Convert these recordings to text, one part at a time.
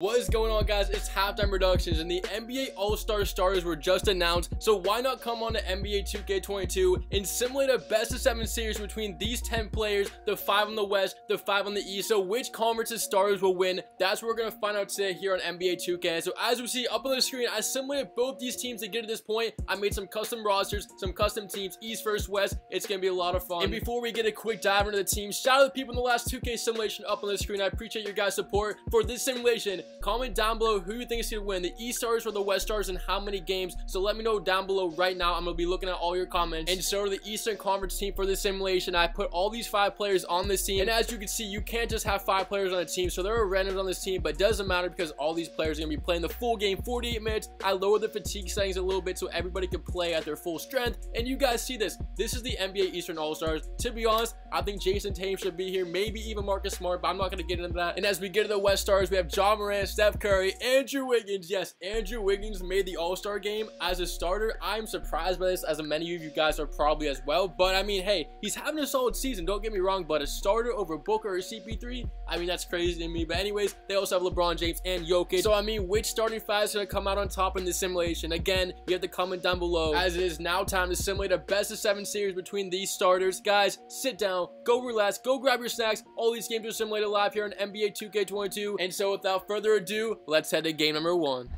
What is going on, guys? It's halftime reductions and the NBA All-Star starters were just announced, so why not come on to NBA2K22 and simulate a best-of-7 series between these 10 players, the 5 on the West, the 5 on the East. So which conference's starters will win? That's what we're going to find out today here on NBA 2K. So as we see up on the screen, I simulated both these teams to get to this point. I made some custom rosters, some custom teams, East versus West. It's going to be a lot of fun. And before we get a quick dive into the teams, shout out to the people in the last 2K simulation up on the screen. I appreciate your guys' support for this simulation. Comment down below who you think is going to win, the East Stars or the West Stars, and how many games. So let me know down below right now. I'm going to be looking at all your comments. And so the Eastern Conference team for this simulation, I put all these 5 players on this team. And as you can see, you can't just have 5 players on a team. So there are randoms on this team, but it doesn't matter because all these players are going to be playing the full game, 48 minutes. I lowered the fatigue settings a little bit so everybody can play at their full strength. And you guys see this. This is the NBA Eastern All-Stars. To be honest, I think Jason Tatum should be here, maybe even Marcus Smart, but I'm not going to get into that. And as we get to the West Stars, we have Ja Morant, Steph Curry, Andrew Wiggins. Yes, Andrew Wiggins made the All-Star game as a starter. I'm surprised by this, as many of you guys are probably as well. But I mean, hey, he's having a solid season, don't get me wrong, but a starter over Booker or CP3, I mean, that's crazy to me. But anyways, they also have LeBron James and Jokic. So I mean, which starting 5 is going to come out on top in this simulation? Again, you have to comment down below, as it is now time to simulate a best-of-7 series between these starters. Guys, sit down, go relax, go grab your snacks. All these games are simulated live here on NBA 2K22. And so without further ado, let's head to game number 1.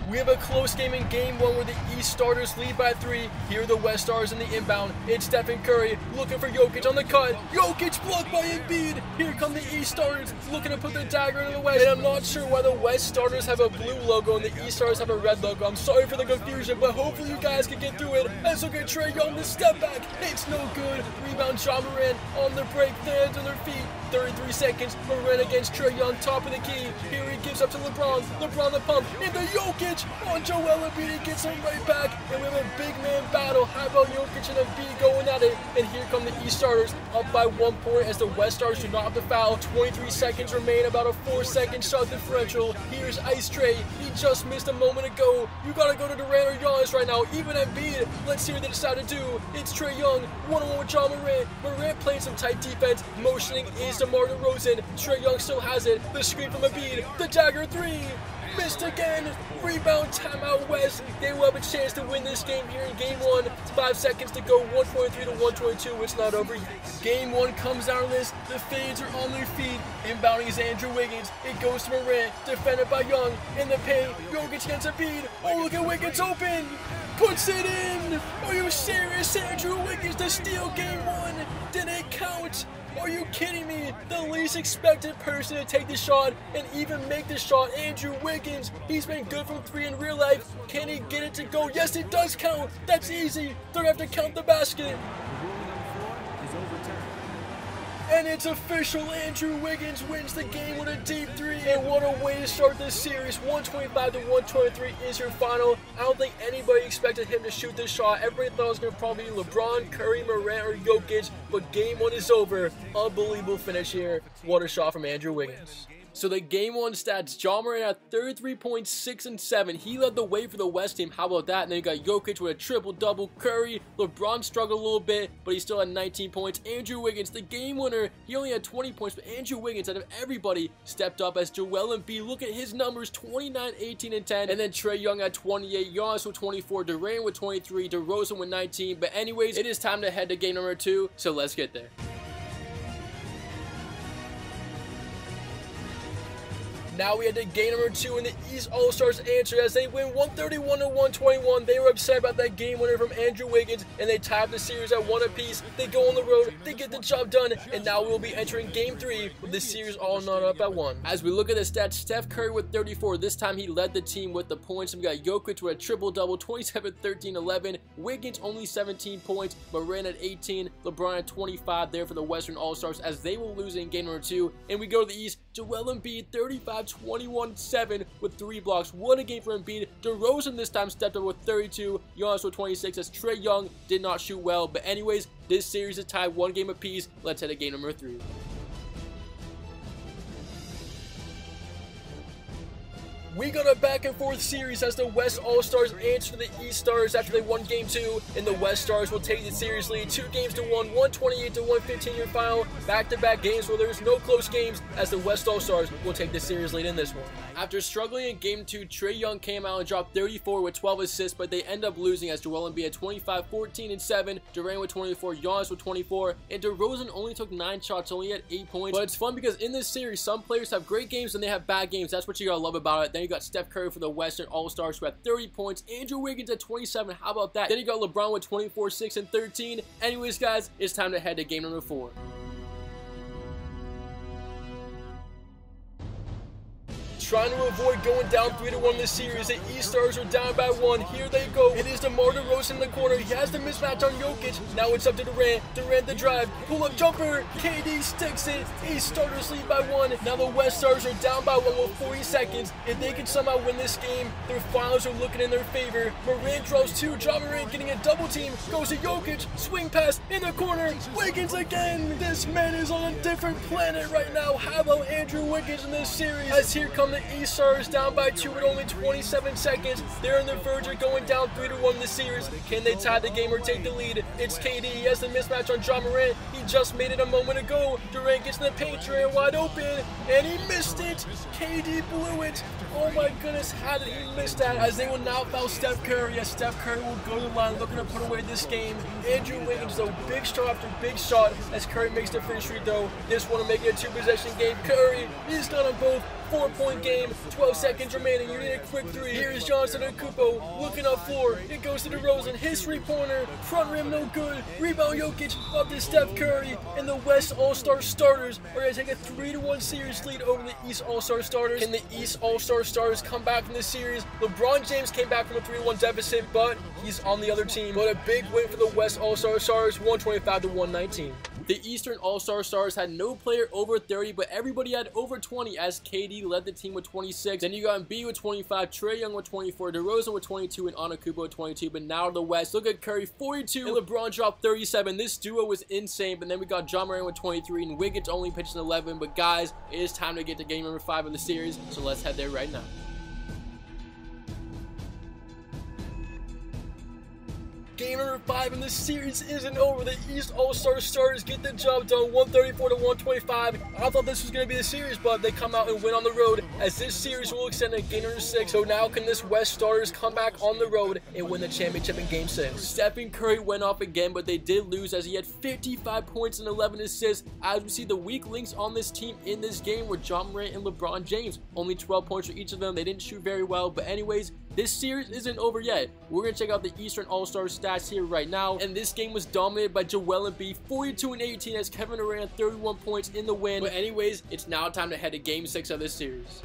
We have a close game in game 1 where the East starters lead by 3. Here are the West Stars in the inbound. It's Steph Curry looking for Jokic on the cut. Jokic blocked by Embiid. Here come the East starters looking to put the dagger into the West. And I'm not sure why the West starters have a blue logo and the East stars have a red logo. I'm sorry for the confusion, but hopefully you guys can get through it. Let's look at Trae Young, the step back. It's no good. Rebound, Ja Morant on the break. Fans on their feet. 33 seconds. Morant against Trae Young, top of the key. Here he gives up to LeBron. LeBron the pump into Jokic. On Joel Embiid, he gets him right back, and we have a big man battle. How about Jokic and Embiid going at it? And here come the East starters up by 1 point as the West stars do not have to foul. 23 seconds remain, about a 4-second shot differential. Here's Ice Trae. He just missed a moment ago. You gotta go to Durant or Giannis right now. Even Embiid. Let's see what they decide to do. It's Trae Young, one-on-one with Ja Morant. Morant playing some tight defense. Motioning is DeMar DeRozan. Trae Young still has it. The screen from Embiid. The dagger 3. Missed again. Rebound, timeout West. They will have a chance to win this game here in game 1. 5 seconds to go. 123 to 122. It's not over yet. Game 1 comes down to this. The fades are on their feet. Inbounding is Andrew Wiggins. It goes to Morant. Defended by Young. In the paint. Jokic against Embiid. Oh, look at Wiggins open. Puts it in. Are you serious? Andrew Wiggins to steal game 1. Did it count? Are you kidding me? The least expected person to take the shot and even make the shot, Andrew Wiggins. He's been good from 3 in real life. Can he get it to go? Yes, it does count. That's easy. Don't have to count the basket. And it's official, Andrew Wiggins wins the game with a deep 3. And what a way to start this series. 125 to 123 is your final. I don't think anybody expected him to shoot this shot. Everybody thought it was going to probably be LeBron, Curry, Morant, or Jokic. But game 1 is over. Unbelievable finish here. What a shot from Andrew Wiggins. So the game 1 stats, Ja Morant at 33 points, 6 and 7. He led the way for the West team. How about that? And then you got Jokic with a triple-double. Curry, LeBron struggled a little bit, but he still had 19 points. Andrew Wiggins, the game winner, he only had 20 points, but Andrew Wiggins, out of everybody, stepped up as Joel Embiid. Look at his numbers, 29, 18, and 10. And then Trae Young at 28, Giannis with 24, Durant with 23, DeRozan with 19. But anyways, it is time to head to game number 2, so let's get there. Now we had to game number 2, and the East All-Stars answered as they win 131 to 121. They were upset about that game winner from Andrew Wiggins, and they tied the series at 1 apiece. They go on the road, they get the job done, and now we'll be entering game 3 with the series all not up at 1. As we look at the stats, Steph Curry with 34. This time he led the team with the points. We got Jokic with a triple-double, 27, 13, 11. Wiggins only 17 points, Morant at 18, LeBron at 25 there for the Western All-Stars as they will lose in game number 2. And we go to the East, Joel Embiid 35, 21-7 with 3 blocks. 1 a game for Embiid. DeRozan this time stepped up with 32. Giannis with 26 as Trae Young did not shoot well. But anyways, this series is tied 1 game apiece. Let's head to game number 3. We got a back and forth series as the West All-Stars answer the East Stars after they won Game 2, and the West Stars will take the series lead 2-1, 128-115 in your final. Back-to-back games where there's no close games as the West All-Stars will take the series lead in this one. After struggling in Game 2, Trae Young came out and dropped 34 with 12 assists, but they end up losing as Joel Embiid had 25, 14, and 7, Durant with 24, Giannis with 24, and DeRozan only took 9 shots, only had 8 points. But it's fun because in this series, some players have great games and they have bad games. That's what you gotta love about it. Then you got Steph Curry for the Western All-Stars who had 30 points, Andrew Wiggins at 27, how about that? Then you got LeBron with 24, 6, and 13. Anyways, guys, it's time to head to game number 4. Trying to avoid going down 3-1 this series, the East Stars are down by 1. Here they go. It is DeMar DeRozan in the corner. He has the mismatch on Jokic. Now it's up to Durant. Durant the drive. Pull-up jumper. KD sticks it. East Stars lead by 1. Now the West Stars are down by 1 with 40 seconds. If they can somehow win this game, their finals are looking in their favor. Morant draws 2. Morant getting a double team. Goes to Jokic. Swing pass in the corner. Wiggins again. This man is on a different planet right now. How about Andrew Wiggins in this series? As here come the East Stars down by 2 with only 27 seconds. They're on the verge of going down 3-1 in the series. Can they tie the game or take the lead? It's KD. He has the mismatch on Morant. He just made it a moment ago. Durant gets in the paint. Durant wide open. And he missed it. KD blew it. Oh my goodness, how did he miss that? As they will now foul Steph Curry. As Steph Curry will go to the line looking to put away this game. Andrew Wiggins, though, big shot after big shot as Curry makes the free free throw. This one to make it a 2-possession game. Curry, he's got them both. 4-point game, 12 seconds remaining. You need a quick 3. Here is Giannis Antetokounmpo looking up floor. It goes to DeRozan. His 3-pointer. Front rim no good. Rebound Jokic up to Steph Curry. And the West All-Star starters are going to take a 3-1 series lead over the East All-Star starters. Can the East All-Star starters come back from this series? LeBron James came back from a 3-1 deficit, but he's on the other team. But a big win for the West All-Star stars, 125-119. The Eastern All-Star stars had no player over 30, but everybody had over 20 as KD led the team with 26. Then you got Embiid with 25, Trae Young with 24, DeRozan with 22, and Antetokounmpo with 22. But now the West, look at Curry, 42, and LeBron dropped 37. This duo was insane. But then we got Morant with 23, and Wiggins only pitched an 11. But guys, it is time to get to game number 5 of the series, so let's head there right now. Game number 5 in this series isn't over. The East All-Star starters get the job done, 134-125. I thought this was going to be the series, but they come out and win on the road, as this series will extend to game number 6. So now can this West starters come back on the road and win the championship in game 6? Stephen Curry went off again, but they did lose as he had 55 points and 11 assists. As we see, the weak links on this team in this game were Morant and LeBron James. Only 12 points for each of them. They didn't shoot very well, but anyways, this series isn't over yet. We're going to check out the Eastern All-Star stats here right now, and this game was dominated by Joel Embiid, 42-18 as Kevin Durant had 31 points in the win. But anyways, it's now time to head to game 6 of this series.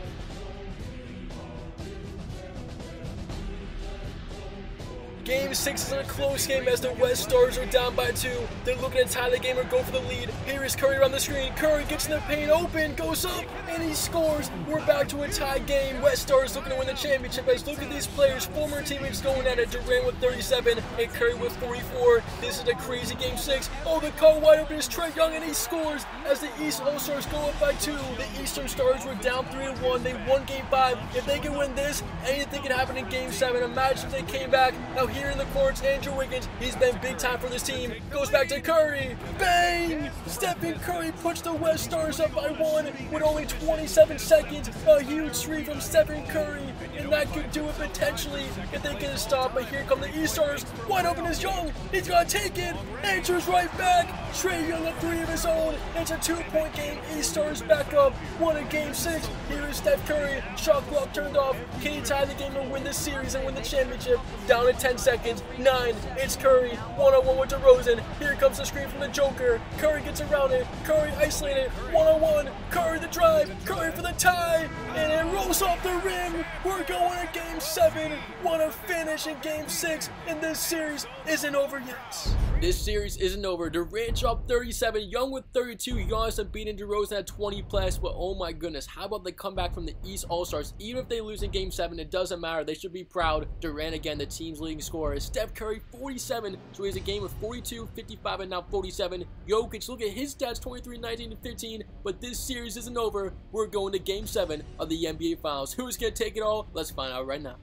Game 6 is a close game as the West Stars are down by 2. They're looking to tie the game or go for the lead. Here is Curry on the screen. Curry gets in the paint, open, goes up, and he scores. We're back to a tie game. West Stars looking to win the championship as look at these players. Former teammates going at it. Durant with 37 and Curry with 44. This is a crazy game 6. Oh, the call wide open is Trae Young, and he scores as the East All-Stars go up by 2. The Eastern Stars were down 3-1. They won game 5. If they can win this, anything can happen in game 7. Imagine if they came back. Now here in the courts, Andrew Wiggins, he's been big time for this team. Goes back to Curry. Bang! Stephen Curry puts the West Stars up by 1 with only 27 seconds. A huge three from Stephen Curry, and that could do it potentially if they get a stop. But here come the East Stars. Wide open is Young. He's gonna take it. Answers right back. Trae Young a 3 of his own. It's a 2-point game. East Stars back up. Won in game 6. Here is Steph Curry. Shot clock turned off. Can he tie the game and win this series and win the championship? Down to 10 seconds. 9. It's Curry. 1-on-1 with DeRozan. Here comes the screen from the Joker. Curry gets around it. Curry isolated. 1-on-1. Curry the drive. Curry for the tie. And it rolls off the rim. We're going to game 7. What a finish in game 6. And this series isn't over yet. this series isn't over. Durant dropped 37, Young with 32, Giannis Antetokounmpo and DeRozan at 20 plus, but oh my goodness, how about the comeback from the East All-Stars? Even if they lose in Game 7, it doesn't matter. They should be proud. Durant again, the team's leading scorer. Steph Curry, 47, so he has a game of 42, 55, and now 47. Jokic, look at his stats, 23, 19, and 15, but this series isn't over. We're going to Game 7 of the NBA Finals. Who's going to take it all? Let's find out right now.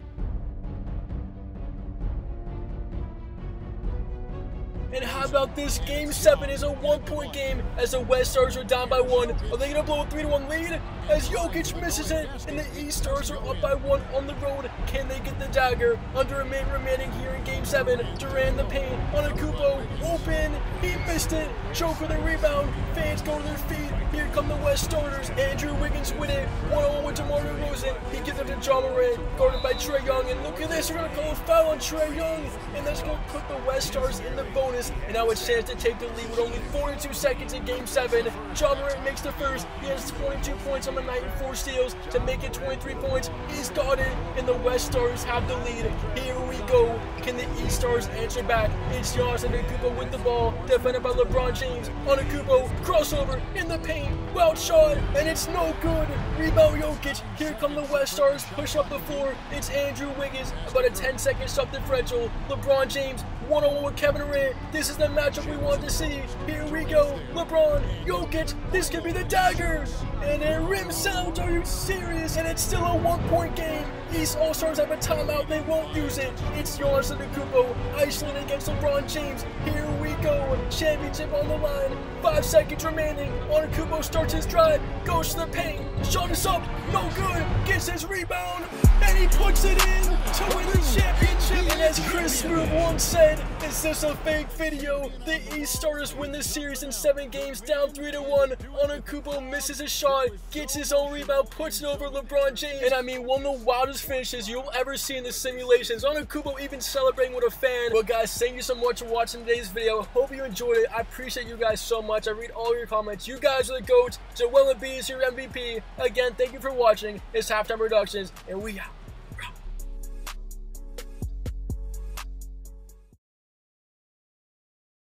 And how about this? Game 7 is a 1-point game as the West Stars are down by 1. Are they going to blow a 3-1 lead? As Jokic misses it, and the East Stars are up by 1 on the road. Can they get the dagger? Under a minute remaining here in Game 7. Durant the paint. Antetokounmpo open. He missed it. Choke with a rebound. Fans go to their feet. Here come the West Starters. Andrew Wiggins with it. 1-on-1 with DeMar DeRozan. He gives it to Morant. Guarded by Trae Young. And look at this. They're going to call a foul on Trae Young. And that's going to put the West Stars in the bonus. And now it's chance to take the lead with only 42 seconds in Game 7. Morant makes the first. He has 22 points on the night and 4 steals to make it 23 points. He's got it, and the West Stars have the lead. Here we go. Can the East Stars answer back? It's Giannis Antetokounmpo with the ball, defended by LeBron James. Antetokounmpo, crossover in the paint, wild shot, and it's no good. Rebound Jokic. Here come the West Stars, push up the floor. It's Andrew Wiggins, about a 10-second shot differential. LeBron James, 1-on-1 with Kevin Durant. This is the matchup we want to see. Here we go. LeBron, Jokic, this could be the dagger. And it rims out. Are you serious? And it's still a 1-point game. East All-Stars have a timeout. They won't use it. It's Giannis Antetokounmpo isolated against LeBron James. Here we go. Championship on the line. 5 seconds remaining. Antetokounmpo starts his drive. Goes to the paint. Shot is up. No good. Gets his rebound. And he puts it in to win the championship. And as Chris Smooth once said, is this a fake video? The East Stars win this series in 7 games, down 3-1. Antetokounmpo misses a shot, gets his own rebound, puts it over LeBron James. And I mean, one of the wildest finishes you'll ever see in the simulations. Antetokounmpo even celebrating with a fan. Well guys, thank you so much for watching today's video. Hope you enjoyed it. I appreciate you guys so much. I read all your comments. You guys are the GOATs. Joel Embiid is your MVP. Again, thank you for watching. It's Halftime Productions, and we out.